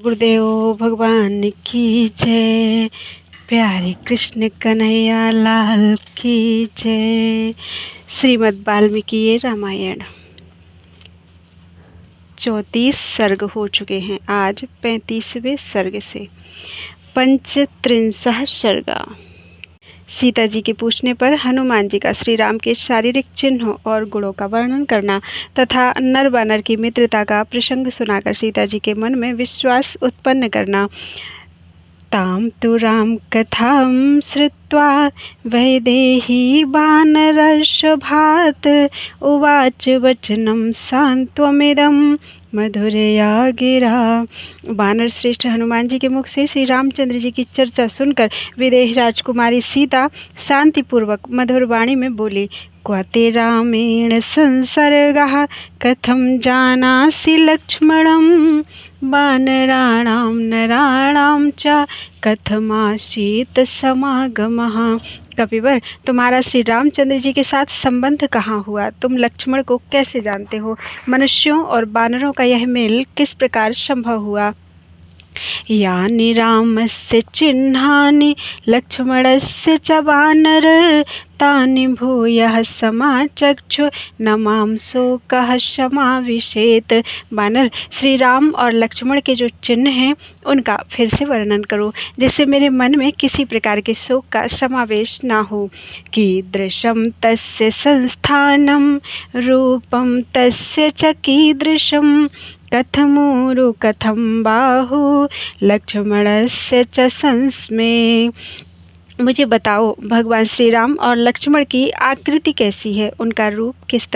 गुरुदेव भगवान की जय। प्यारे कृष्ण कन्हैया लाल की जय। श्रीमद् वाल्मीकि रामायण 34 सर्ग हो चुके हैं। आज 35वें सर्ग से पंचत्रिंशः सर्ग। सीता जी के पूछने पर हनुमान जी का श्री राम के शारीरिक चिन्हों और गुणों का वर्णन करना तथा नर वानर की मित्रता का प्रसंग सुनाकर सीता जी के मन में विश्वास उत्पन्न करना। ताम तु राम कथां श्रुत्वा वैदेही वानरर्षभात् उवाच वचनं सान्त्वमिदं मधुरया गिरा। वानर श्रेष्ठ हनुमान जी के मुख से श्री रामचंद्र जी की चर्चा सुनकर विदेही राजकुमारी सीता शांतिपूर्वक मधुर वाणी में बोली, क्वते रामेण संसर्गः कथं जानासि लक्ष्मणं वानराणां नराणां च कथमासीत समागमः। कपिवर, तुम्हारा श्री रामचंद्र जी के साथ संबंध कहाँ हुआ? तुम लक्ष्मण को कैसे जानते हो? मनुष्यों और वानरों का यह मेल किस प्रकार संभव हुआ? यानि रामस्य चिह्नानि लक्ष्मणस्य च वानर तानि भूयः समाचक्षु न मां शोकः समाविशेत। वानर, श्री राम और लक्ष्मण के जो चिन्ह हैं उनका फिर से वर्णन करो, जिससे मेरे मन में किसी प्रकार के शोक का समावेश ना हो। कीदृशं तस्य संस्थानं रूपं तस्य च कीदृशं कथमूरु कथं बाहु लक्ष्मणस्य च संस्मे। मुझे बताओ, भगवान श्री राम और लक्ष्मण की आकृति कैसी है? उनका रूप किस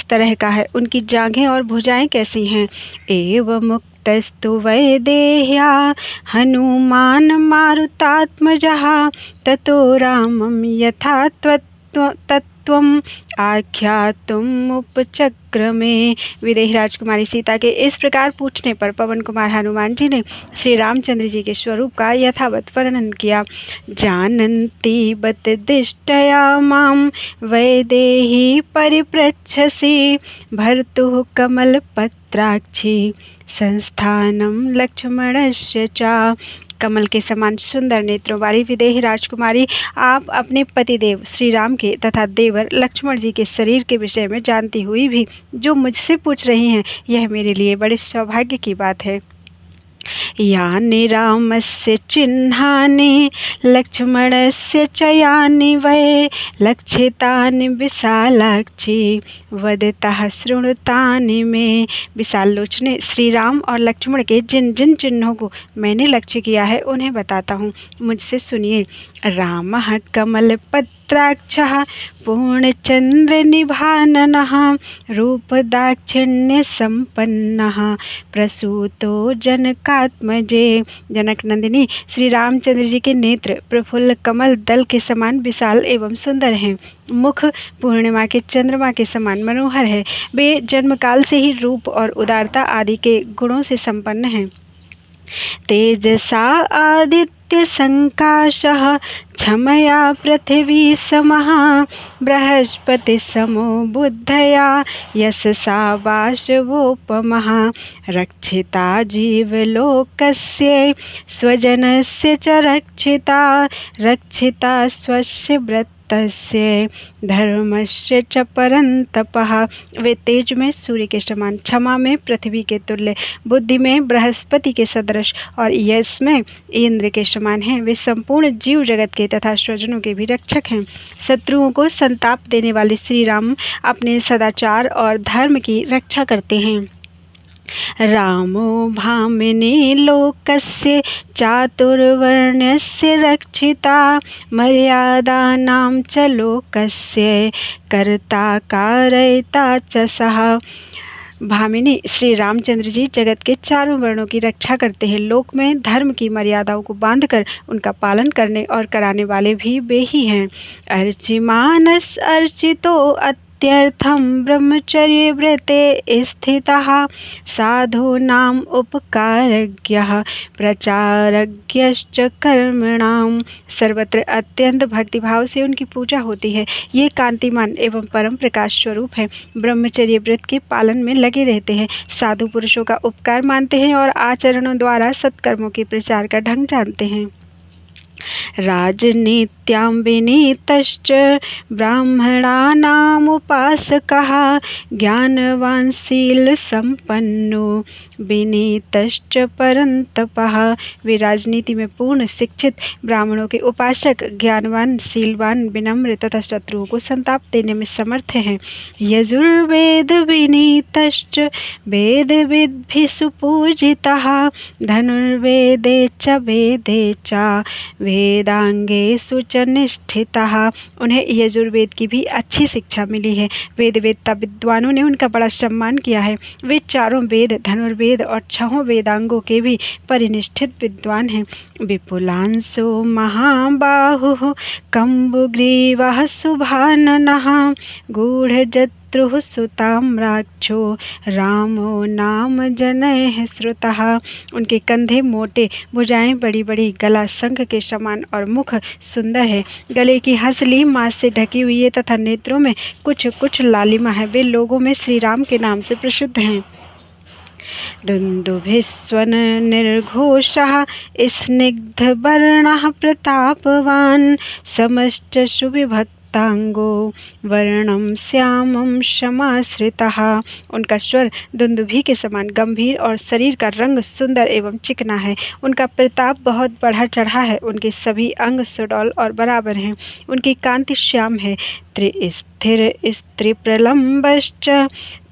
तरह का है? उनकी जांघें और भुजाएं कैसी हैं? एवं मुक्तस्तु वैदेह्या हनुमान मारुतात्मजः ततो रामं यथा तत्त्वम् आख्यातुम् उपचक्रमे। विदेही राजकुमारी सीता के इस प्रकार पूछने पर पवन कुमार हनुमान जी ने श्री रामचंद्र जी के स्वरूप का यथावत वर्णन किया। जानन्ति बत दिष्टया मां वैदेही परिपृच्छसि भर्तुः कमलपत्राक्षी संस्थानं लक्ष्मणस्य च। कमल के समान सुंदर नेत्रों वाली विदेही राजकुमारी, आप अपने पतिदेव श्री राम के तथा देवर लक्ष्मण जी के शरीर के विषय में जानती हुई भी जो मुझसे पूछ रही हैं, यह मेरे लिए बड़े सौभाग्य की बात है। यानि रामस्य चिह्नानि लक्ष्मणस्य च यानि वै लक्षितानि विशालाक्षी वदतः शृणुतानि मे। विशाल लोचने, श्री राम और लक्ष्मण के जिन जिन चिन्हों को मैंने लक्ष्य किया है उन्हें बताता हूँ, मुझसे सुनिए। रामः कमलपत्राक्षः पूर्णचन्द्रनिभाननः रूपदाक्षिण्यसम्पन्नः प्रसूतो जनकात्मजे। जनक नंदिनी, श्री रामचंद्र जी के नेत्र प्रफुल्ल कमल दल के समान विशाल एवं सुंदर हैं। मुख पूर्णिमा के चंद्रमा के समान मनोहर है। वे जन्मकाल से ही रूप और उदारता आदि के गुणों से संपन्न हैं। तेजसा आदित्य संकाशः क्षमया पृथिवी समः बृहस्पति समो बुद्धया यशसा वाशवोपमः रक्षिता जीवलोकस्य स्वजनस्य च रक्षिता स्वस्य व्रतस्य धर्मस्य च परन्तपः। वे तेज में सूर्य के समान, क्षमा में पृथ्वी के तुल्य, बुद्धि में बृहस्पति के सदृश और यश में इंद्र के समान हैं। वे संपूर्ण जीव जगत के तथा स्वजनों के भी रक्षक हैं। शत्रुओं को संताप देने वाले श्री राम अपने सदाचार और धर्म की रक्षा करते हैं। रामो भामिनी लोकस्य चातुर्वर्ण्यस्य रक्षिता मर्यादानां च लोकस्य कर्ता कारयिता च सः। भामिनी, श्री रामचंद्र जी जगत के चारों वर्णों की रक्षा करते हैं। लोक में धर्म की मर्यादाओं को बांधकर उनका पालन करने और कराने वाले भी वे ही हैं। अर्चिमानस अर्चितो इत्यर्थं ब्रह्मचर्ये व्रते स्थितः साधूनाम् उपकारज्ञः प्रचारज्ञश्च कर्मणाम। सर्वत्र अत्यंत भक्तिभाव से उनकी पूजा होती है। ये कांतिमान एवं परम प्रकाश स्वरूप है। ब्रह्मचर्य व्रत के पालन में लगे रहते हैं, साधु पुरुषों का उपकार मानते हैं और आचरणों द्वारा सत्कर्मों के प्रचार का ढंग जानते हैं। राजनीत्यां विनीतश्च ब्राह्मणानामुपासकः ज्ञानवान् शीलसम्पन्नो विनीतश्च परन्तपः। वे राजनीति में पूर्ण शिक्षित, ब्राह्मणों के उपासक, ज्ञानवान, शीलवान, विनम्र तथा शत्रुओं को संताप देने में समर्थ हैं। यजुर्वेद विनीतश्च वेदविद्भिः सुपूजितः धनुर्वेदे च वेदे च वेदांगेषु च निष्ठितः। उन्हें यजुर्वेद की भी अच्छी शिक्षा मिली है। वेद वेदता विद्वानों ने उनका बड़ा सम्मान किया है। वे चारों वेद, धनुर्वेद और छहों वेदांगों के भी परिनिष्ठित विद्वान हैं। विपुलांशो महाबाहुः कम्बुग्रीवः शुभाननः गूढ़जत्रुः सुताम्राक्षो रामो नाम जनैः श्रुतः। उनके कंधे मोटे, भुजाएं बड़ी बड़ी, गला शंख के समान और मुख सुंदर है। गले की हंसली मांस से ढकी हुई है तथा नेत्रों में कुछ कुछ लालिमा है। वे लोगों में श्री राम के नाम से प्रसिद्ध हैं। दुन्दुभिस्वन निर्घोषः स्निग्धवर्णः प्रतापवान् समश्च सुविभक्तांगो वर्णम श्यामम समाश्रितः। उनका स्वर दुन्दुभि के समान गंभीर और शरीर का रंग सुंदर एवं चिकना है। उनका प्रताप बहुत बढ़ा चढ़ा है। उनके सभी अंग सुडौल और बराबर हैं। उनकी कांति श्याम है। त्रिस्थिर स्त्रीप्रलम्बश्च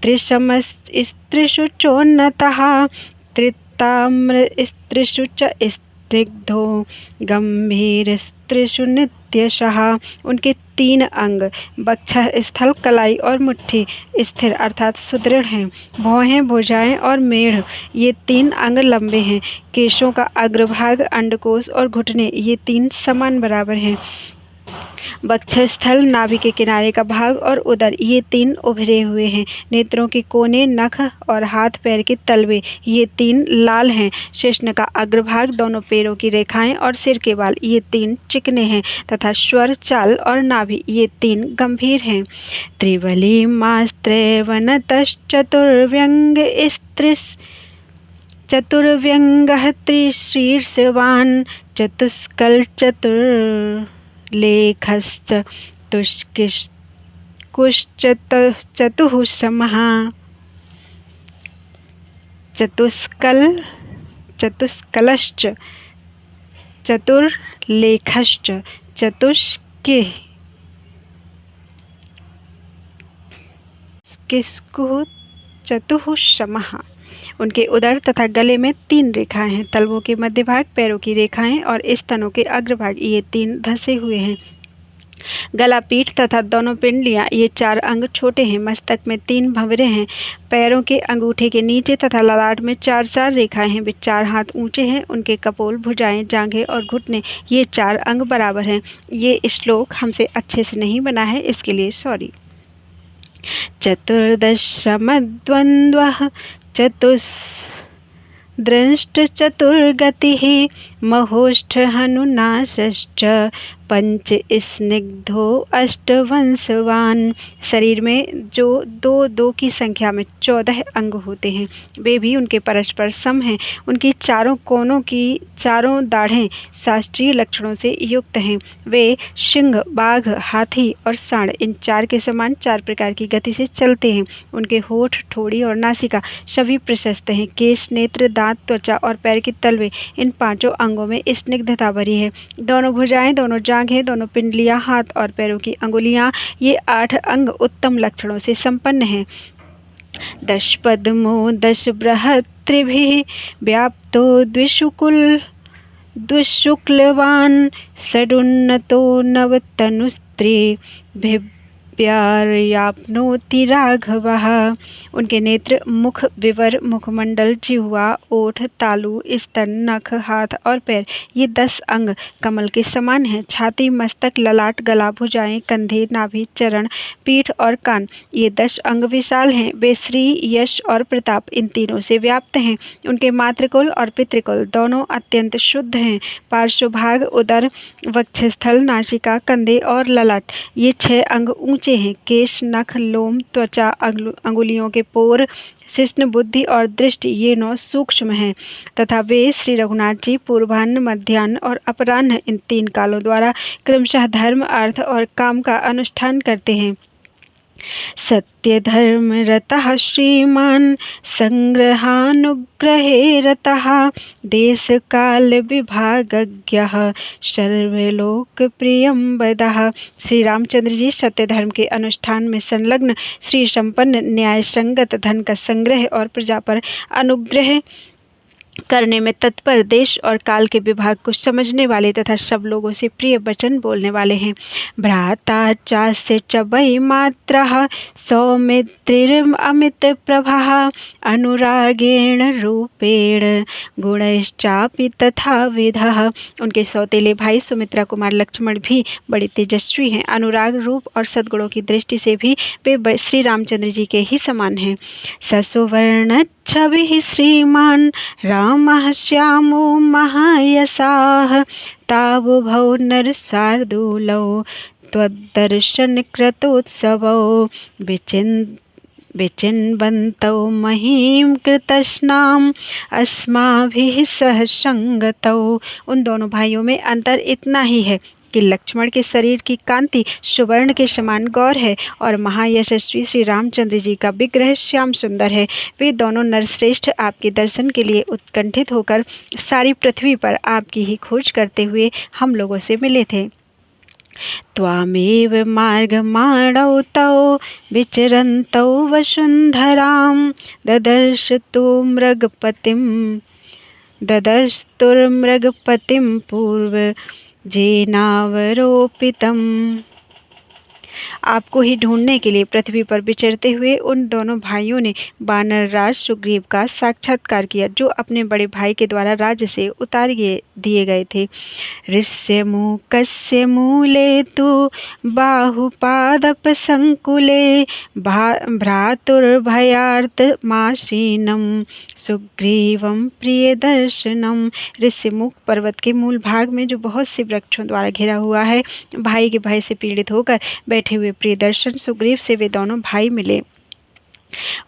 त्रिशमस्त्रिषु चोन्नतः त्रिताम्र स्त्रिषु च स्निग्धो गंभीर स्त्रिषु नित्यशः। उनके 3 अंग बक्ष स्थल, कलाई और मुट्ठी स्थिर अर्थात सुदृढ़ हैं। भौहें, भुजाएं और मेढ़ ये 3 अंग लंबे हैं। केशों का अग्रभाग, अंडकोश और घुटने ये 3 समान बराबर हैं। वक्षस्थल, नाभि के किनारे का भाग और उदर ये 3 उभरे हुए हैं। नेत्रों के कोने, नख और हाथ पैर के तलवे ये 3 लाल हैं। शेषन का अग्रभाग, दोनों पैरों की रेखाएं और सिर के बाल ये 3 चिकने हैं तथा स्वर, चाल और नाभि ये 3 गंभीर हैं। त्रिबली मास्त्रैवनतश्चतुर्व्यंग चतुर्व्यंगः त्रिशीर्षवान् चतुष्कल चतुर्लेखश्च कुश्चतुः समः। चतुष्कलश्च चतुर्लेखश्च चतुः समः। उनके उदर तथा गले में 3 रेखाएं हैं। तलवों के मध्य भाग, पैरों की रेखाएं और स्तनों के अग्रभाग ये 3 धंसे हुए हैं। गला, पीठ तथा दोनों पिंडलियां ये 4 अंग छोटे हैं। मस्तक में 3 भंवरे हैं। पैरों के अंगूठे के नीचे तथा ललाट में 4-4 रेखाएं हैं। वे 4 हाथ ऊंचे हैं। उनके कपोल, भुजाएं, जांघें और घुटने ये 4 अंग बराबर हैं। ये श्लोक हमसे अच्छे से नहीं बना है, इसके लिए सॉरी। चतुर्दशमद्वन्द्वः चतुस्द्रष्ट चतुर्गतिः महोष्ठहनुनाशश्च पंच स्निग्धो अष्टवंशवान। शरीर में जो 2-2 की संख्या में 14 अंग होते हैं, वे भी उनके परस्पर सम हैं। उनकी चारों कोनों की चारों दाढ़ें शास्त्रीय लक्षणों से युक्त हैं। वे सिंह, बाघ, हाथी और सांड इन 4 के समान 4 प्रकार की गति से चलते हैं। उनके होठ, ठोड़ी और नासिका सभी प्रशस्त हैं। केश, नेत्र, दांत, त्वचा और पैर के तलवे इन 5 अंगों में स्निग्धता भरी है। दोनों भुजाएं, दोनों जांघें, दोनों पिंडलियां, हाथ और पैरों की अंगुलियां ये 8 अंग उत्तम लक्षणों से संपन्न हैं। 10 पद्मो 10 बृहत्त्रिभिः व्याप्तो द्विशुक्लवान् षडुन्नतो नवतनुस्त्रिभिः पर्याप्नोति राघवः। उनके नेत्र, मुख विवर, मुखमंडल, जिह्वा, ओठ, तालु, स्तन, नख, हाथ और पैर, ये 10 अंग कमल के समान हैं। छाती, मस्तक, ललाट, गला, भुजाएं, कंधे, नाभि, चरण, पीठ और कान, ये 10 अंग विशाल हैं। वे श्री, यश और प्रताप इन तीनों से व्याप्त हैं। उनके मातृकुल और पितृकुल दोनों अत्यंत शुद्ध हैं। पार्श्वभाग, उदर, वक्षस्थल, नासिका, कंधे और ललाट, ये 6 अंग ऊंचे हैं। केश, नख, लोम, त्वचा, अंगुलियों के पोर, शिश्न, बुद्धि और दृष्टि, ये 9 सूक्ष्म हैं तथा वे श्री रघुनाथ जी पूर्वाह्न, मध्याह्न और अपराह्न इन 3 कालों द्वारा क्रमशः धर्म, अर्थ और काम का अनुष्ठान करते हैं। सत्य धर्म रतः श्रीमान संग्रहानुग्रहे रतः देश काल विभागज्ञः सर्वलोक प्रियं वदः। श्री रामचंद्र जी सत्य धर्म के अनुष्ठान में संलग्न, श्री संपन्न, न्याय संगत, धन का संग्रह और प्रजा पर अनुग्रह करने में तत्पर, देश और काल के विभाग को समझने वाले तथा सब लोगों से प्रिय वचन बोलने वाले हैं। भ्राता चास्य च वै मात्रः सौमित्रिरमित प्रभः अनुरागेण रूपेण गुणैश्चापि तथा विधः। उनके सौतेले भाई सुमित्रा कुमार लक्ष्मण भी बड़े तेजस्वी हैं। अनुराग, रूप और सद्गुणों की दृष्टि से भी वे श्री रामचंद्र जी के ही समान हैं। ससुवर्ण छविः श्रीमान रामः श्यामो महायशाः तावुभौ नरशार्दूलौ त्वद्दर्शनकृतोत्सवौ विचिन्वन्तौ महीं कृतस्नाम अस्माभिः सह संगतौ। उन दोनों भाइयों में अंतर इतना ही है कि लक्ष्मण के शरीर की कांति सुवर्ण के समान गौर है और महायशस्वी श्री रामचंद्र जी का विग्रह श्याम सुंदर है। वे दोनों नरश्रेष्ठ आपके दर्शन के लिए उत्कंठित होकर सारी पृथ्वी पर आपकी ही खोज करते हुए हम लोगों से मिले थे। त्वामेव मार्गमाणौ तौ विचरन्तौ वसुन्धरां ददर्शतुर्मृगपतिं पूर्वजेनावरोपितम्। आपको ही ढूंढने के लिए पृथ्वी पर विचरते हुए उन दोनों भाइयों ने वानर राज सुग्रीव का साक्षात्कार किया, जो अपने बड़े भाई के द्वारा राज्य से उतार दिए गए थे। ऋष्यमूकस्य मूले तु बाहुपादप संकुले भ्रातुर्भयार्तमासीनं सुग्रीवं प्रियदर्शनम। ऋष्यमूक पर्वत के मूल भाग में, जो बहुत से वृक्षों द्वारा घिरा हुआ है, भाई के भय से पीड़ित होकर बैठे हुए प्रियदर्शन सुग्रीव से वे दोनों भाई मिले।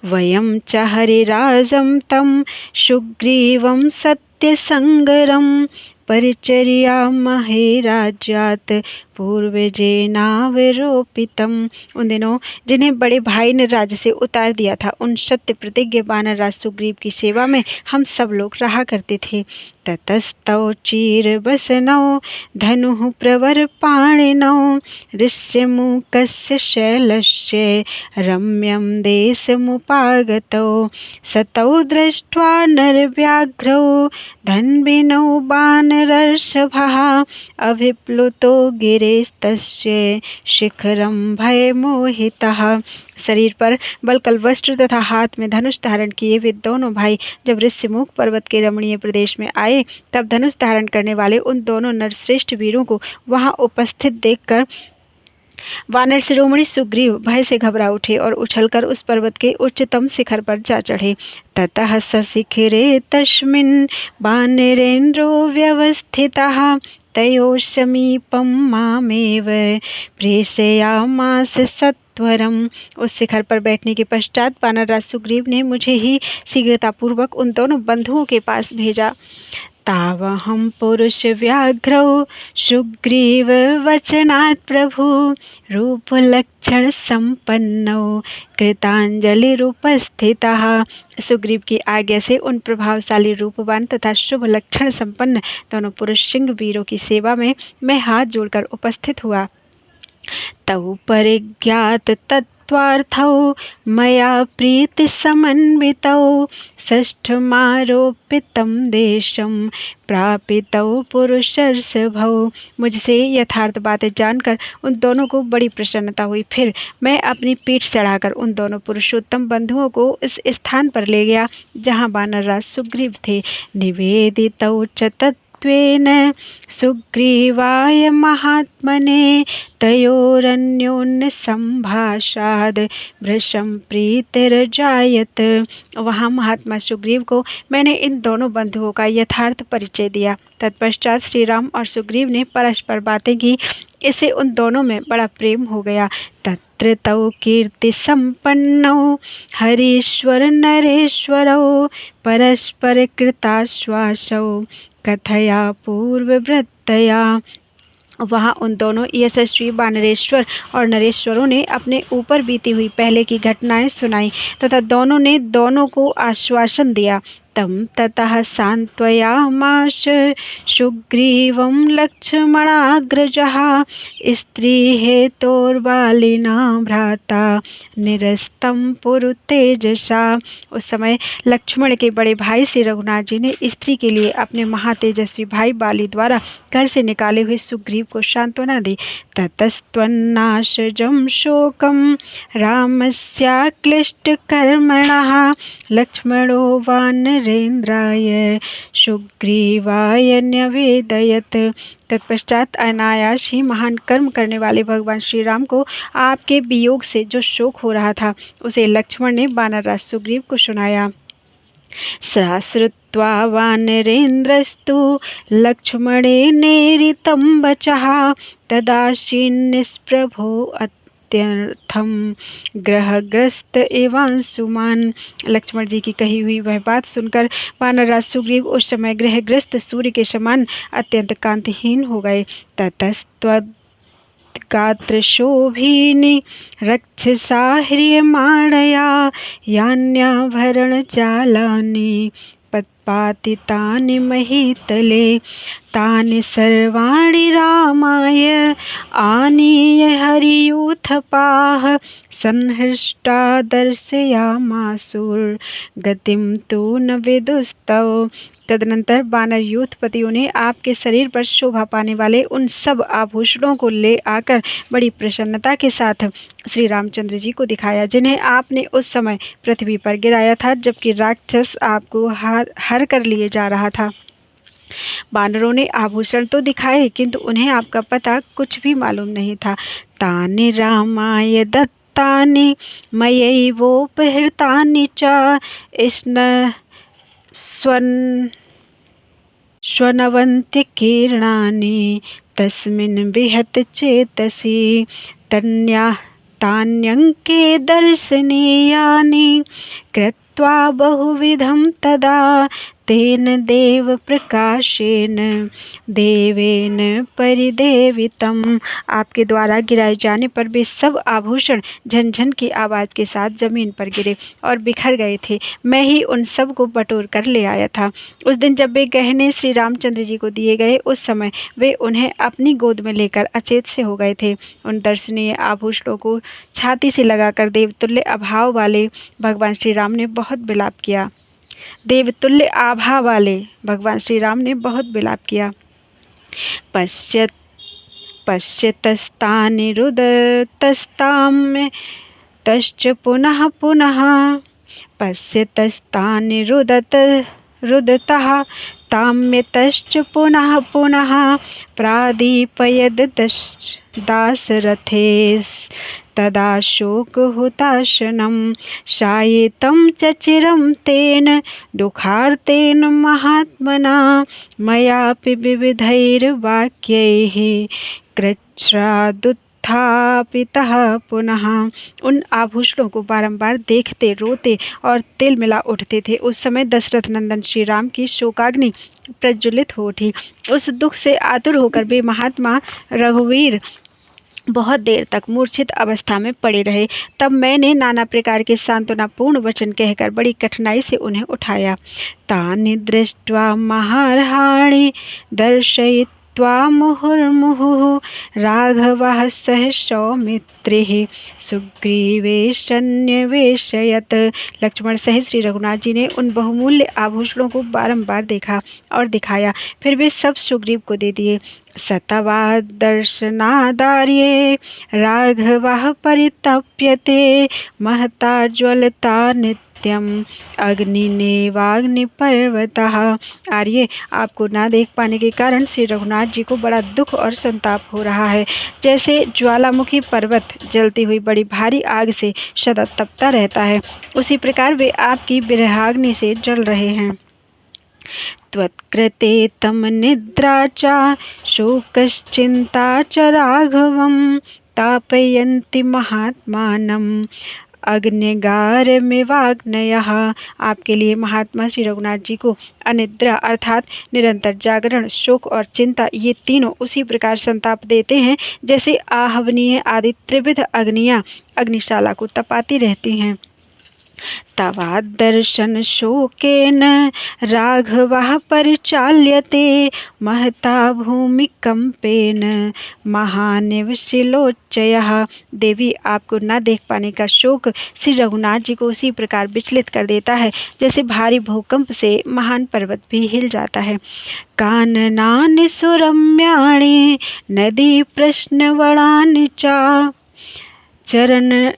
वयं च हरिराजं तं सुग्रीवं सत्यसंगरं परिचर्यामहे राज्यात् पूर्वजेनावरोपितम्। उन दिनों जिन्हें बड़े भाई ने राज्य से उतार दिया था, उन सत्य प्रतिज्ञ वानर राज सुग्रीव की सेवा में हम सब लोग रहा करते थे। ततस्तौ चीरवसनौ धनुः प्रवर पाणिनौ ऋष्यमूकस्य शैलस्य रम्यं देशमुपागतौ सतौ दृष्ट्वा नरव्याघ्रौ धन्विनौ वानरर्षभः अभिप्लुतो गिरेस्तस्य शिखरं भयमोहितः। शरीर पर बलकल वस्त्र तथा हाथ में धनुष धारण किए वे दोनों भाई जब ऋष्यमूक पर्वत के रमणीय प्रदेश में आए, तब धनुष धारण करने वाले उन दोनों नरश्रेष्ठ वीरों को वहां उपस्थित देखकर वानर शिरोमणि सुग्रीव भय से घबरा उठे और उछलकर उस पर्वत के उच्चतम शिखर पर जा चढ़े। ततः सशिखरे तस्मिन् वानरेन्द्रो व्यवस्थितः तयोः समीपं मामेव प्रेषयामास सत्वरम। उस शिखर पर बैठने के पश्चात वानरराज सुग्रीव ने मुझे ही शीघ्रतापूर्वक उन दोनों बंधुओं के पास भेजा। तावहं पुरुष व्याघ्रौ सुग्रीव वचनात् प्रभु रूपलक्षण संपन्नौ कृतांजलिरुपस्थितः। सुग्रीव की आज्ञा से उन प्रभावशाली रूपवान तथा शुभ लक्षण संपन्न दोनों पुरुष सिंह वीरों की सेवा में मैं हाथ जोड़कर उपस्थित हुआ। तौ परिज्ञात तत्त्वार्थौ मया प्रीतिसमन्वितौ षष्ठमारोपितं देशं प्रापितौ पुरुषर्षभौ। मुझसे यथार्थ बातें जानकर उन दोनों को बड़ी प्रसन्नता हुई। फिर मैं अपनी पीठ चढ़ाकर उन दोनों पुरुषोत्तम बंधुओं को इस स्थान पर ले गया जहाँ वानरराज सुग्रीव थे। निवेदितौ च तत्त्वेन सुग्रीवाय महात्मने तयोरन्योन्य संभाषाद भृशं प्रीतिर्जायत। वहाँ महात्मा सुग्रीव को मैंने इन दोनों बंधुओं का यथार्थ परिचय दिया। तत्पश्चात श्री राम और सुग्रीव ने परस्पर बातें की। इससे उन दोनों में बड़ा प्रेम हो गया। तत्र तौ कीर्ति संपन्नौ हरीश्वर नरेश्वरौ परस्पर कृताश्वासौ कथया पूर्ववृत्तया। वहाँ उन दोनों यशस्वी वानरेश्वर और नरेश्वरों ने अपने ऊपर बीती हुई पहले की घटनाएं सुनाई तथा दोनों ने दोनों को आश्वासन दिया। तं ततः सान्त्वयामास सुग्रीवं लक्ष्मणाग्रजः स्त्रीहेतोर्बालिना भ्राता निरस्तं पुरुतेजसा। उस समय लक्ष्मण के बड़े भाई श्री रघुनाथ जी ने स्त्री के लिए अपने महातेजस्वी भाई बाली द्वारा घर से निकाले हुए सुग्रीव को सांत्वना दी। ततस्त्वन्नाशजं शोकं रामस्याक्लिष्टकर्मणः लक्ष्मणो वानरेन्द्राय सुग्रीवाय न्यवेदयत्। तत्पश्चात अनायास ही महान कर्म करने वाले भगवान श्री राम को आपके वियोग से जो शोक हो रहा था उसे लक्ष्मण ने वानरराज सुग्रीव को सुनाया। सा श्रुत्वा वानरेन्द्रस्तु लक्ष्मणेनेरितं वचः तदाशीन्निस्प्रभो अत्यर्थं ग्रहग्रस्त एवांशुमान्। लक्ष्मण जी की कही हुई वह बात सुनकर वानरराज सुग्रीव उस समय ग्रहग्रस्त सूर्य के समान अत्यंत कांतिहीन हो गए। ततस्त्वद्गात्रशोभिनी रक्षसा ह्रियमाणया यान्याभरणजालानि पत्पातितानि महीतले तानि सर्वाणि रामाय आनीय हरियूथपाः संहृष्टा दर्शयामासुर्गतिं तु न विदुस्तौ। तदनंतर वानर यूथपतियों ने आपके शरीर पर शोभा पाने वाले उन सब आभूषणों को ले आकर बड़ी प्रसन्नता के साथ श्री रामचंद्र जी को दिखाया जिन्हें आपने उस समय पृथ्वी पर गिराया था जबकि राक्षस आपको हर कर लिए जा रहा था। वानरों ने आभूषण तो दिखाए किंतु उन्हें आपका पता कुछ भी मालूम नहीं था। तानि रामाय दत्तानि मयैवोपहृतानि च स्वनवन्त्यकीर्णानि तस्मिन् विहत चेतसि तान्यङ्के दर्शनीयानि कृत्वा बहुविधं तदा तेन देव प्रकाशेन देवेन परिदेवितम्। आपके द्वारा गिराए जाने पर वे सब आभूषण झनझन की आवाज़ के साथ जमीन पर गिरे और बिखर गए थे। मैं ही उन सब को बटोर कर ले आया था। उस दिन जब वे गहने श्री रामचंद्र जी को दिए गए उस समय वे उन्हें अपनी गोद में लेकर अचेत से हो गए थे। उन दर्शनीय आभूषणों को छाती से लगाकर देवतुल्य अभाव वाले भगवान श्री राम ने बहुत विलाप किया। देवतुल्य आभा वाले भगवान श्री राम ने बहुत विलाप किया। पश्यतस्तानि रुदतस्तां तश्च पुनः पुनः पश्यतस्तानि रुदतः ताम्यतश्च पुनः पुनः प्रादीपयद दासरथेस् तदा शोकहुताशनं शायितं च चिरं तेन दुःखार्तेन महात्मना मयापि विविधैर्वाक्यैः कृच्छ्रादुत्थापितः पुनः। उन आभूषणों को बारंबार देखते रोते और तिल मिला उठते थे। उस समय दशरथ नंदन श्री राम की शोकाग्नि प्रज्वलित हो उठी। उस दुख से आतुर होकर वे महात्मा रघुवीर बहुत देर तक मूर्छित अवस्था में पड़े रहे। तब मैंने नाना प्रकार के सांत्वनापूर्ण वचन कहकर बड़ी कठिनाई से उन्हें उठाया। तानि दृष्ट्वा महार्हाणि मुहुर्मुहुः राघवः सह सौमित्रिः सुग्रीवेशन्यवेशयत्। लक्ष्मण सहित श्री रघुनाथ जी ने उन बहुमूल्य आभूषणों को बारंबार देखा और दिखाया, फिर वे सब सुग्रीव को दे दिए। सतवा दर्शनादार्ये राघवः परितप्यते महता ज्वलता नित्यम अग्निनेवाग्निपर्वतः। आर्य, आपको ना देख पाने के कारण श्री रघुनाथ जी को बड़ा दुख और संताप हो रहा है। जैसे ज्वालामुखी पर्वत जलती हुई बड़ी भारी आग से सदा तपता रहता है, उसी प्रकार वे आपकी विरहाग्नि से जल रहे हैं। त्वत्कृते तम निद्रा च शोकश्चिन्ता च राघवं तापयन्ति महात्मानं अग्निगारमिवाग्नयः। आपके लिए महात्मा श्री रघुनाथ जी को अनिद्रा अर्थात निरंतर जागरण, शोक और चिंता, ये तीनों उसी प्रकार संताप देते हैं जैसे आहवनीय आदि त्रिविध अग्नियां अग्निशाला को तपाती रहती हैं। तवा दर्शन शोकेन राघवः परिचाल्यते महता भूमिकंपेन महानिवशिलोच्चयः। देवी, आपको न देख पाने का शोक श्री रघुनाथ जी को उसी प्रकार विचलित कर देता है जैसे भारी भूकंप से महान पर्वत भी हिल जाता है। काननानि सुरम्याणि नदी प्रश्नवणानि च चरण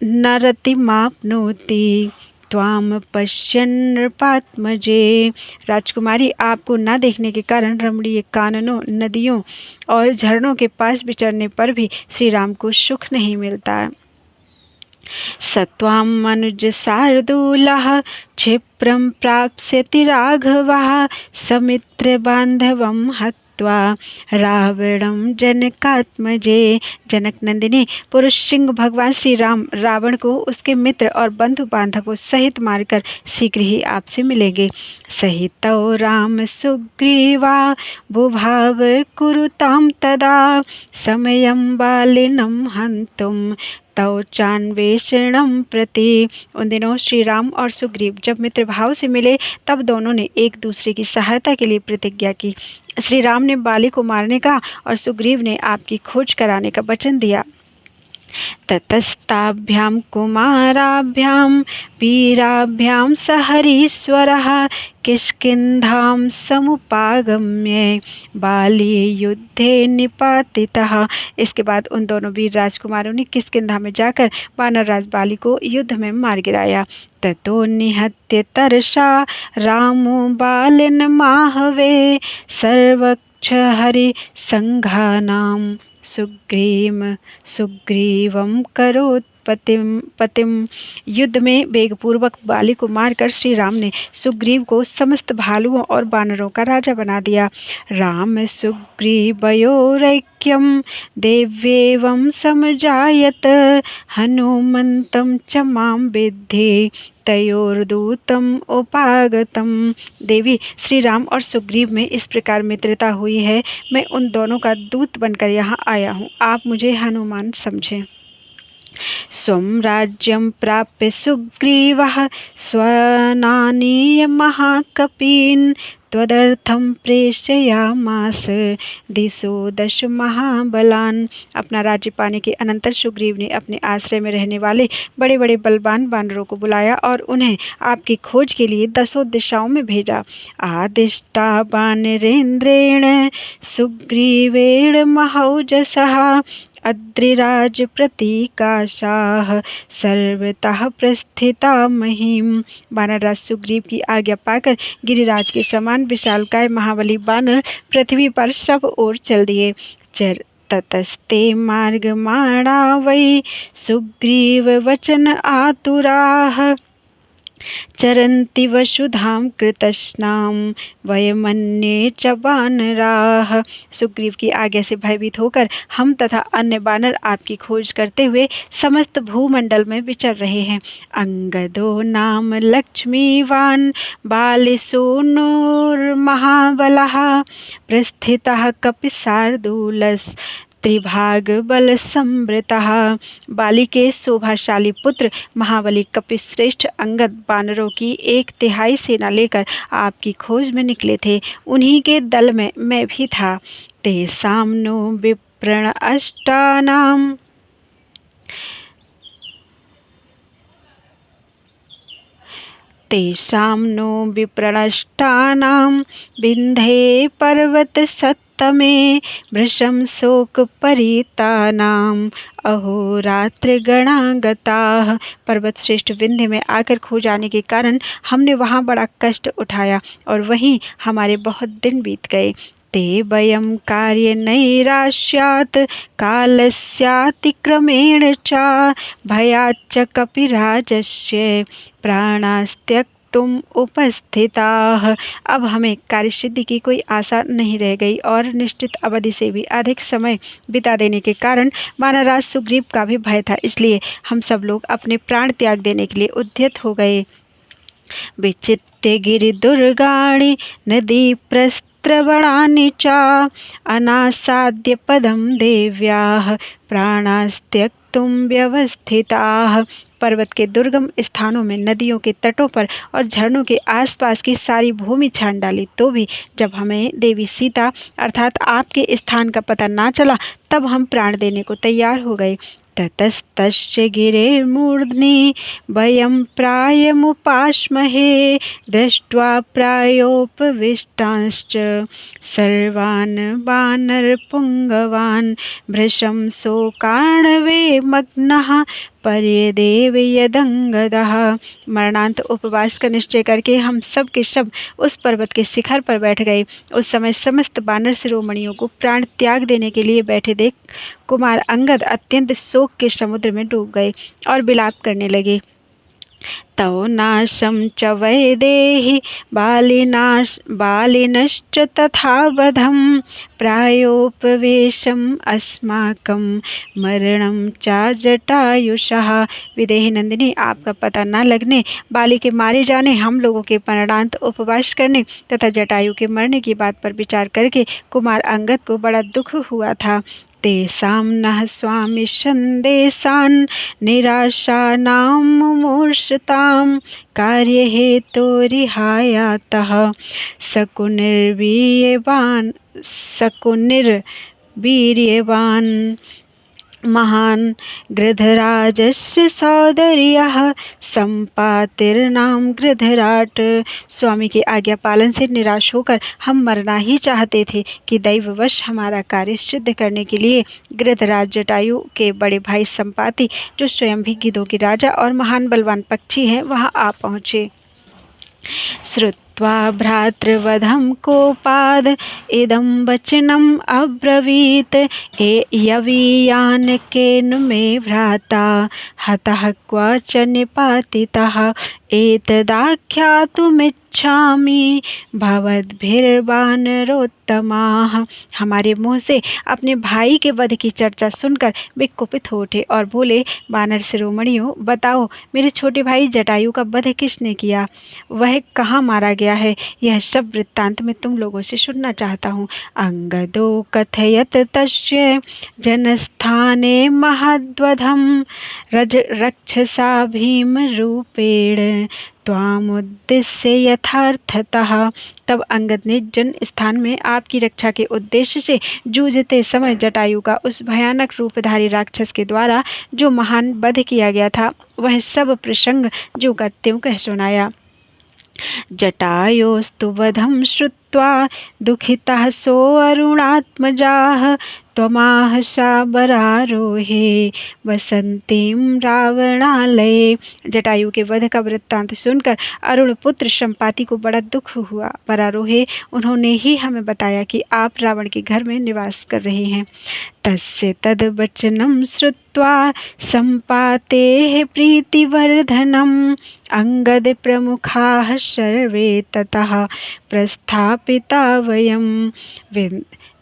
नरतिमाप्नोति त्वाम पश्यन् नृपात्मजे। राजकुमारी, आपको न देखने के कारण रमणीय काननों, नदियों और झरनों के पास विचरने पर भी श्री राम को सुख नहीं मिलता। सत्वां मनुज शार्दूलः क्षिप्रं प्राप्स्यति राघवः समित्र बांधवं हत्वा रावणं जनकात्मजे। जनक नंदिनी, पुरुष सिंह भगवान श्री राम रावण को उसके मित्र और बंधु बांधवों सहित मारकर शीघ्र ही आपसे मिलेंगे। सहितौ राम सुग्रीवा बुभाव कुरुतां तदा समयं बालिनं हन्तुं तौ चान्वेषणं प्रति। उन दिनों श्री राम और सुग्रीव जब मित्र भाव से मिले तब दोनों ने एक दूसरे की सहायता के लिए प्रतिज्ञा की। श्री राम ने बाली को मारने का और सुग्रीव ने आपकी खोज कराने का वचन दिया। ततस्ताभ्यां कुमाराभ्यां वीराभ्यां सहरीश्वरः किष्किन्धां समुपागम्य बाली युद्धे निपातितः। इसके बाद उन दोनों वीर राजकुमारों ने किष्किंधा में जाकर वानरराज बाली को युद्ध में मार गिराया। ततो निहत्य तरसा रामो बालिन माहवे सर्वक्ष हरि संघानां सुग्रीवं करोत् पतिम। युद्ध में वेगपूर्वक बाली को मारकर श्री राम ने सुग्रीव को समस्त भालुओं और वानरों का राजा बना दिया। राम सुग्रीवयोरैक्यं देव्येवं समजायत हनुमन्तं च मां विद्धि तयोर्दूतम उपागतम। देवी, श्री राम और सुग्रीव में इस प्रकार मित्रता हुई है, मैं उन दोनों का दूत बनकर यहाँ आया हूँ, आप मुझे हनुमान समझें। स्वं राज्यं प्राप्य सुग्रीवः स्वनानीय महाकपीन् त्वदर्थं प्रेषयामास दिशो दश महाबलान। अपना राज्य पाने के अनंतर सुग्रीव ने अपने आश्रय में रहने वाले बड़े बड़े बलवान वानरों को बुलाया और उन्हें आपकी खोज के लिए 10 दिशाओं में भेजा। आदिष्टा वानरेन्द्रेण सुग्रीवेण महौजसः अद्रिराज प्रतीकाशाह सर्वतः प्रस्थिता महिम। वानरराज सुग्रीव की आज्ञा पाकर गिरिराज के समान विशालकाय महाबली वानर पृथ्वी पर सब ओर चल दिए। ततस्ते मार्गमाणा वै सुग्रीव वचन आतुराः चरन्ति वसुधां कृतस्नां वयमन्ये च वानराः। सुग्रीव की आज्ञा से भयभीत होकर हम तथा अन्य वानर आपकी खोज करते हुए समस्त भूमंडल में विचर रहे हैं। अंगदो नाम लक्ष्मीवान बालिसूनुर्महाबलः प्रस्थितः कपिशार्दूलस् त्रिभाग बल संवृतः। बाली के शोभाशाली पुत्र महाबली कपिश्रेष्ठ अंगद वानरों की 1/3 सेना लेकर आपकी खोज में निकले थे। उन्हीं के दल में मैं भी था। तेषां नो विप्रण अष्टानाम तेषां नो विप्रणष्टानां विन्ध्ये पर्वतसत्तमे वृषं शोकपरीतानाम् अहोरात्रगणा गताः। पर्वत श्रेष्ठ विंध्य में आकर खो जाने के कारण हमने वहाँ बड़ा कष्ट उठाया और वहीं हमारे बहुत दिन बीत गए। ते वयं कार्यनैराश्यात् कालस्यातिक्रमेण च भयाच्च कपिराजस्य प्राणास्त्यक्तुम उपस्थिताः। अब हमें कार्यसिद्धि की कोई आशा नहीं रह गई और निश्चित अवधि से भी अधिक समय बिता देने के कारण वानरराज सुग्रीव का भी भय था। इसलिए हम सब लोग अपने प्राण त्याग देने के लिए उद्यत हो गए। विचित्य गिरिदुर्गाणि नदी प्रस्त्रवणानि च अनासाद्य पदम देव्याः प्राणास्त्यक्तुम व्यवस्थिताः। पर्वत के दुर्गम स्थानों में नदियों के तटों पर और झरनों के आसपास की सारी भूमि छान डाली, तो भी जब हमें देवी सीता अर्थात आपके स्थान का पता ना चला तब हम प्राण देने को तैयार हो गए। ततस्तस्य गिरेर्मूर्ध्नि वयं प्रायमुपाश्महे दृष्ट्वा प्रायोपविष्टांश्च सर्वान् वानरपुङ्गवान् भृशं शोकार्णवे मग्नः पर्यदेव यदंगदः। मरणांत उपवास का निश्चय करके हम सब के सब उस पर्वत के शिखर पर बैठ गए। उस समय समस्त वानर शिरोमणियों को प्राण त्याग देने के लिए बैठे देख कुमार अंगद अत्यंत शोक के समुद्र में डूब गए और विलाप करने लगे। तव नाशं च वैदेहि बालिनश्च तथा वधं प्रायोपवेशम् अस्माकं मरणं च जटायुषः। विदेही नंदिनी, आपका पता न लगने, बाली के मारे जाने, हम लोगों के मरणांत उपवास करने तथा जटायु के मरने की बात पर विचार करके कुमार अंगद को बड़ा दुख हुआ था। तेषां नः स्वामी संदेशान् निराशानां मुमूर्षतां कार्यहेतोरिहायातः शकुनिर्वीर्यवान् महान् गृधराजस्य सौदर्यः संपातिर्नाम गृधराट। स्वामी की आज्ञा पालन से निराश होकर हम मरना ही चाहते थे कि दैववश हमारा कार्य सिद्ध करने के लिए गृधराज जटायु के बड़े भाई संपाति, जो स्वयं भी गिद्धों के राजा और महान बलवान पक्षी हैं, वहां आ पहुँचे। श्रुत्वा भ्रातृवधं कोपाद इदं वचनम् अब्रवीत् यवीयानकेन मे भ्राता हतः क्व च निपातितः एतदाख्यातुमिच्छामि भवद्भिर्वानरोत्तमाः। हमारे मुँह से अपने भाई के वध की चर्चा सुनकर वे कुपित हो उठे और बोले, वानर शिरोमणियों, बताओ मेरे छोटे भाई जटायु का वध किसने किया, वह कहाँ मारा गया है, यह सब वृत्तांत मैं तुम लोगों से सुनना चाहता हूँ। अंगदो कथयत तस्य जनस्थाने महद्वधं रक्षसा भीम रूपेण त्वामुद्देश्य यथार्थतः। तब अंगद ने जन स्थान में आपकी रक्षा के उद्देश्य से जूझते समय जटायु का उस भयानक रूपधारी राक्षस के द्वारा जो महान वध किया गया था, वह सब प्रसंग जो का त्यों कह सुनाया। जटायोस्तु वधं श्रुत्वा दुखितः सो अरुणात्मजाः त्वमाह साबरारोहे वसंतीं रावणालये। जटायु के वध का वृत्तांत सुनकर अरुण पुत्र संपाति को बड़ा दुख हुआ। वरारोहे, उन्होंने ही हमें बताया कि आप रावण के घर में निवास कर रहे हैं। तस्य तद वचनं श्रुत्वा संपातेः प्रीतिवर्धनम् अंगद प्रमुखाः सर्वे ततः प्रस्थापिता वयं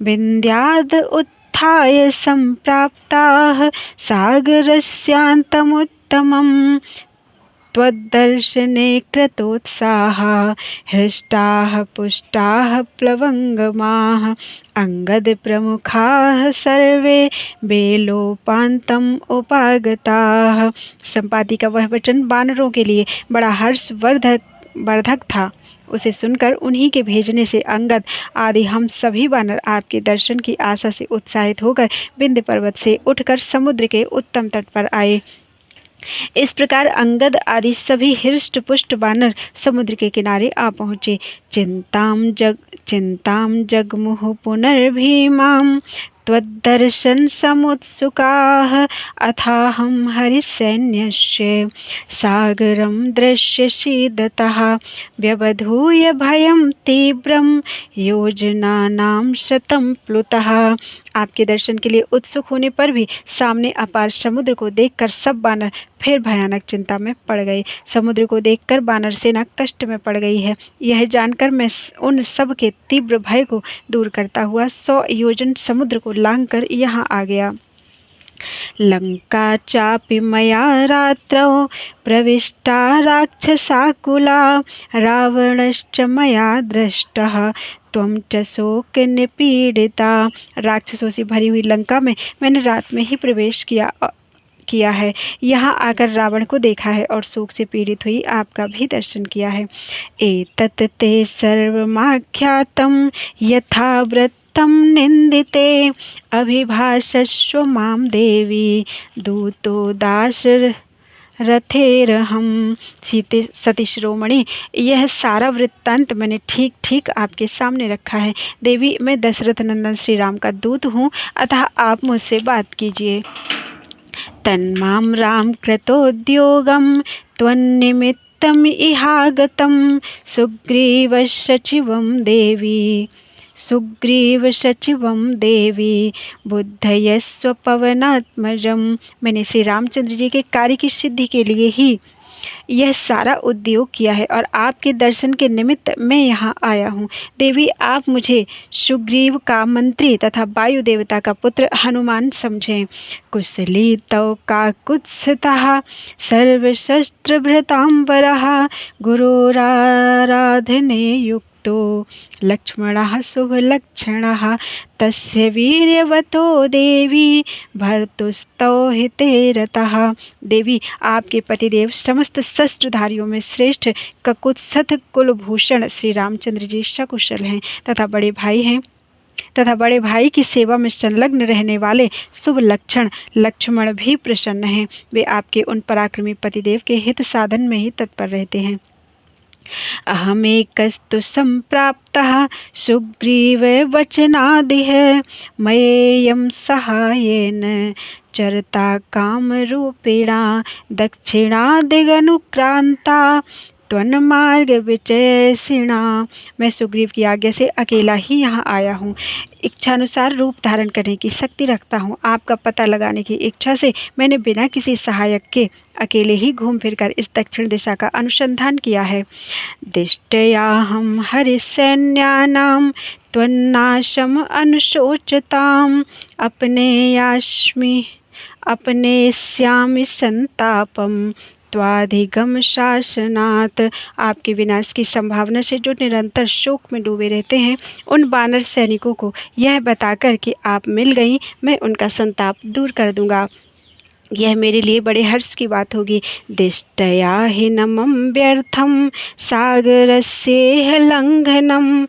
विन्द्याद् उत्थाय सम्प्राप्ताः सागरस्यान्तमुत्तमम् त्वद्दर्शने कृतोत्साहा हृष्टाः पुष्टाः प्लवंगमाः अंगद प्रमुखाः सर्वे बेलोपान्तम उपागताः। संपाति का वह वचन वानरों के लिए बड़ा हर्षवर्धक था। उसे सुनकर उन्हीं के भेजने से अंगद आदि हम सभी वानर आपके दर्शन की आशा से उत्साहित होकर विंध्य पर्वत से उठकर समुद्र के उत्तम तट पर आए। इस प्रकार अंगद आदि सभी हृष्ट पुष्ट वानर समुद्र के किनारे आ पहुँचे। चिंताम जगमुह पुनर्भीमां त्वद्दर्शन समुत्सुकाः अथाहं हरिसैन्यस्य सागरं दृश्यसीदतः व्यवधूय भयं तीव्रं योजनानां शतं प्लुतः। आपके दर्शन के लिए उत्सुक होने पर भी सामने अपार समुद्र को देखकर सब वानर फिर भयानक चिंता में पड़ गए। समुद्र को देखकर वानर सेना कष्ट में पड़ गई है, यह जानकर मैं उन सब के तीव्र भय को दूर करता हुआ 100 योजन समुद्र को लांघकर यहाँ आ गया। लंका चापि मया रात्रौ प्रविष्टा राक्षसाकुला रावणश्च मया दृष्टः त्वं च शोक निपीडिता। राक्षसों से भरी हुई लंका में मैंने रात में ही प्रवेश किया है। यहाँ आकर रावण को देखा है और शोक से पीड़ित हुई आपका भी दर्शन किया है। एतत् ते सर्वमाख्यातं यथावृत्तं निंदिते अभिभाषस्व मां देवी दूतो दास रथेरहम। सती शिरोमणि, यह सारा वृत्तांत मैंने ठीक ठीक आपके सामने रखा है। देवी, मैं दशरथ नंदन श्री राम का दूत हूँ, अतः आप मुझसे बात कीजिए। तन्मां राम कृतोद्योगं त्वन्निमित्तम् इहागतं सुग्रीव सचिवं देवी बुद्धयस्व पवनात्मजं। मैंने श्री रामचंद्र जी के कार्य की सिद्धि के लिए ही यह सारा उद्योग किया है और आपके दर्शन के निमित्त मैं यहाँ आया हूँ। देवी, आप मुझे सुग्रीव का मंत्री तथा वायु देवता का पुत्र हनुमान समझें। कुशली तव काकुत्सितः सर्वशस्त्रभृतांबरः गुरोराराधने युक्तो लक्ष्मणः शुभलक्षणः तस्य वीर्यवतो देवी भर्तुस्तौ हिते रतः। देवी, आपके पतिदेव समस्त शस्त्रधारियों में श्रेष्ठ ककुत्सित कुलभूषण श्री रामचंद्र जी सकुशल हैं तथा बड़े भाई की सेवा में संलग्न रहने वाले शुभ लक्षण लक्ष्मण भी प्रसन्न हैं। वे आपके उन पराक्रमी पतिदेव के हित साधन में ही तत्पर रहते हैं। अहमेकस्तु संप्राप्तः सुग्रीव वचनादिह मयेयं सहायेन चरता कामरूपिणा दक्षिणादिगनुक्रांता त्वन्मार्ग विचयसिणा। मैं सुग्रीव की आज्ञा से अकेला ही यहाँ आया हूँ। इच्छानुसार रूप धारण करने की शक्ति रखता हूँ। आपका पता लगाने की इच्छा से मैंने बिना किसी सहायक के अकेले ही घूम फिरकर इस दक्षिण दिशा का अनुसंधान किया है। दिष्टयाहं हरिसैन्यानां त्वन्नाशम अनुशोचताम् अपनेस्यामि संतापम त्वाधिगम शासनात्। आपके विनाश की संभावना से जो निरंतर शोक में डूबे रहते हैं, उन वानर सैनिकों को यह बताकर कि आप मिल गई, मैं उनका संताप दूर कर दूंगा। यह मेरे लिए बड़े हर्ष की बात होगी। दिष्टया हि नमं व्यर्थं सागरस्येह लंघनं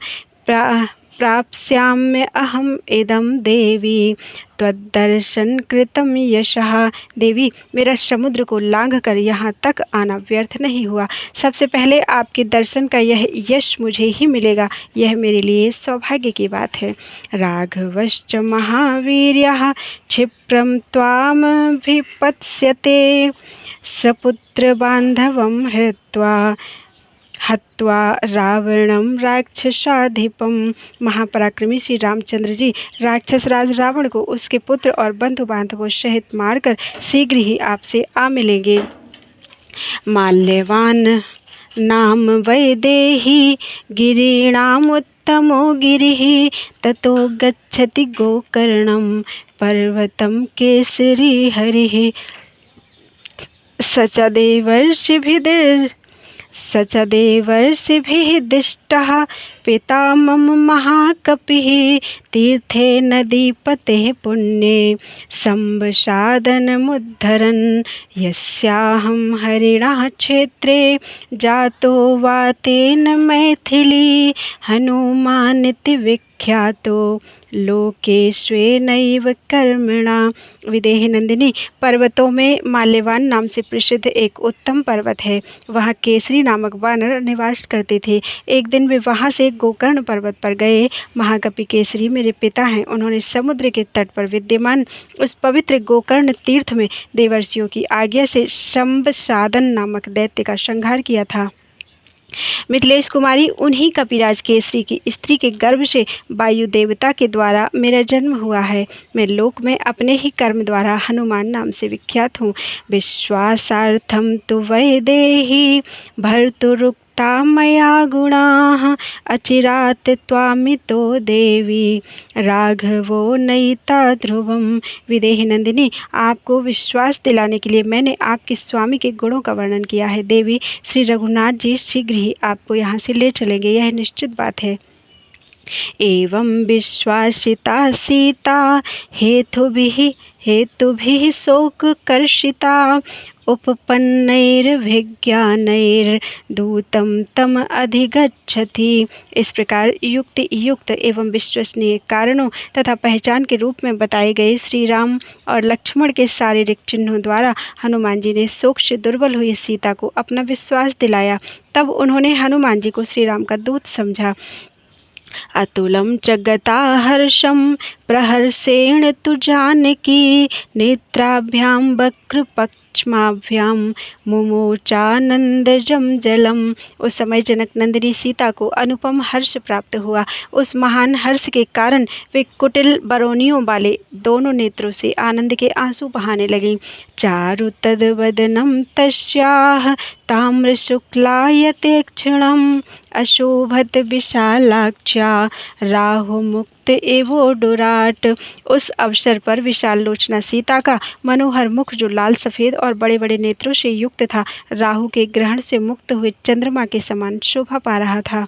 प्राप्स्याम्य अहम इदं देवी त्वद्दर्शन कृतम यशः। देवी, मेरा समुद्र को लांघकर यहाँ तक आना व्यर्थ नहीं हुआ। सबसे पहले आपके दर्शन का यह यश मुझे ही मिलेगा, यह मेरे लिए सौभाग्य की बात है। राघवश्च महावीर्यः क्षिप्रं त्वामभिपत्स्यते सपुत्र बांधवं हत्वा रावणम राक्षसाधिपम। महापराक्रमी श्री रामचंद्र जी राक्षस राज रावण को उसके पुत्र और बंधु बांधवों सहित मारकर शीघ्र ही आपसे आ मिलेंगे। माल्यवान नाम वैदेही गिरीणामुत्तमो गिरिः ततो गच्छति गोकर्णम पर्वतम केसरी हरिः। स च देवर्षिभिः दिष्टः पिता मम महाकपिः तीर्थे नदीपतेः पुण्ये संवसादनमुद्धरन् यस्याहं हरिणः क्षेत्रे जातो वा तेन मैथिली हनुमानिति विख्यातो लोकेश्वेनैव कर्मणा। विदेही नंदिनी, पर्वतों में माल्यवान नाम से प्रसिद्ध एक उत्तम पर्वत है। वहाँ केसरी नामक वानर निवास करते थे। एक दिन वे वहाँ से गोकर्ण पर्वत पर गए। महाकपि केसरी मेरे पिता हैं। उन्होंने समुद्र के तट पर विद्यमान उस पवित्र गोकर्ण तीर्थ में देवर्षियों की आज्ञा से संवसादन नामक दैत्य का संहार किया था। मिथिलेश कुमारी, उन्हीं कपिराज केसरी की स्त्री के गर्भ से वायु देवता के द्वारा मेरा जन्म हुआ है। मैं लोक में अपने ही कर्म द्वारा हनुमान नाम से विख्यात हूँ। विश्वासार्थम तु वैदेही भर्तुरुक्ता मया गुणाः अचिरात् त्वामितो देवी राघवो नयिता ध्रुवम। विदेही नंदिनी, आपको विश्वास दिलाने के लिए मैंने आपके स्वामी के गुणों का वर्णन किया है। देवी, श्री रघुनाथ जी शीघ्र ही आपको यहाँ से ले चलेंगे, यह निश्चित बात है। एवं विश्वासिता सीता हेतुभिः शोककर्षिता उपपन्नैर्भिज्ञानैर्दूतं तम अधिगच्छति। इस प्रकार युक्त एवं विश्वसनीय कारणों तथा पहचान के रूप में बताए गए श्री राम और लक्ष्मण के शारीरिक चिन्हों द्वारा हनुमान जी ने शोक से दुर्बल हुई सीता को अपना विश्वास दिलाया। तब उन्होंने हनुमान जी को श्री राम का दूत समझा। अतुलं च गता हर्षं प्रहर्षेण तु जानकी नेत्राभ्यां वक्रपक्ष्माभ्यां मुमोचानंदजं जलम। उस समय जनक नंदिनी सीता को अनुपम हर्ष प्राप्त हुआ। उस महान हर्ष के कारण वे कुटिल बरौनियों वाले दोनों नेत्रों से आनंद के आंसू बहाने लगीं। चारु तद्वदनं तस्याः ताम्र शुक्लायते क्षणम् अशोभत विशालाक्षा राहु मुक्त एवोडुराट। उस अवसर पर विशाल लोचना सीता का मनोहर मुख, जो लाल सफ़ेद और बड़े बड़े नेत्रों से युक्त था, राहु के ग्रहण से मुक्त हुए चंद्रमा के समान शोभा पा रहा था।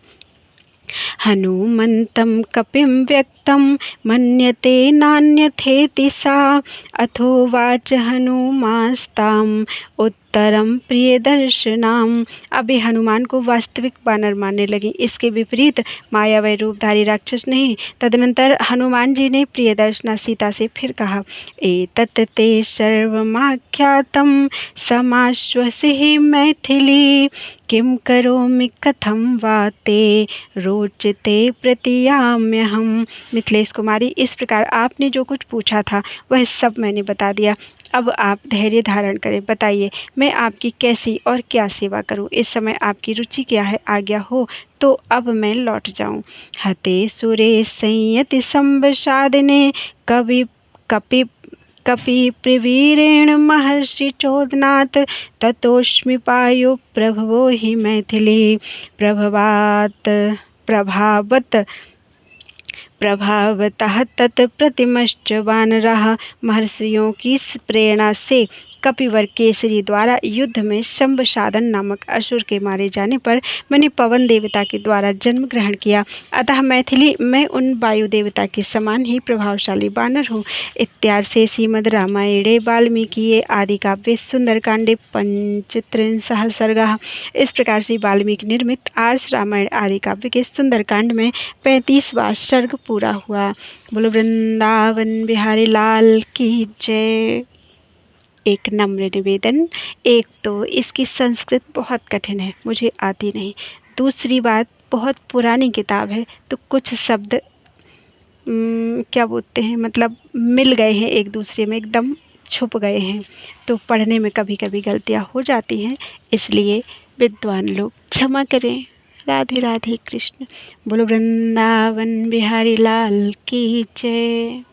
हनुमन्तं कपिं व्यक्तं मन्यते नान्यथेति सा अथोवाच हनुमास्ताम् उत्तरम प्रियदर्शनाम। अभी हनुमान को वास्तविक वानर मानने लगी। इसके विपरीत मायावय रूपधारी राक्षस नहीं। तदनंतर हनुमान जी ने प्रियदर्शना सीता से फिर कहा, एतत् ते सर्वमाख्यातं समाश्वसिहि मैथिली किं करोमि कथं वा ते रोचते प्रतियाम्यहम्। मिथिलेश कुमारी, इस प्रकार आपने जो कुछ पूछा था वह सब मैंने बता दिया। अब आप धैर्य धारण करें। बताइए, मैं आपकी कैसी और क्या सेवा करूं? इस समय आपकी रुचि क्या है? आज्ञा हो तो अब मैं लौट जाऊं। हते सुरे संयति संवसादने कपि प्रवीरेण महर्षि चोदनात् ततोस्मि पायु प्रभवो हि मैथिली प्रभावतः तत्प्रतिमश्च वानरः। महर्षियों की प्रेरणा से कपिवर केसरी द्वारा युद्ध में संवसादन नामक असुर के मारे जाने पर मैंने पवन देवता के द्वारा जन्म ग्रहण किया। अतः मैथिली, मैं उन वायु देवता के समान ही प्रभावशाली वानर हूँ। इत्यार्षे श्रीमद् रामायणे वाल्मीकिये आदि काव्ये सुंदरकांडे 35 सर्गः। इस प्रकार से वाल्मीकि निर्मित आर्ष रामायण आदि काव्य के सुंदरकांड में 35वां सर्ग पूरा हुआ। बोलो वृंदावन बिहारी लाल की जय। एक नम्र निवेदन, एक तो इसकी संस्कृत बहुत कठिन है, मुझे आती नहीं। दूसरी बात, बहुत पुरानी किताब है तो कुछ शब्द क्या बोलते हैं, मतलब मिल गए हैं एक दूसरे में, एकदम छुप गए हैं, तो पढ़ने में कभी कभी गलतियाँ हो जाती हैं। इसलिए विद्वान लोग क्षमा करें। राधे राधे कृष्ण। बोलो वृंदावन बिहारी लाल की जय।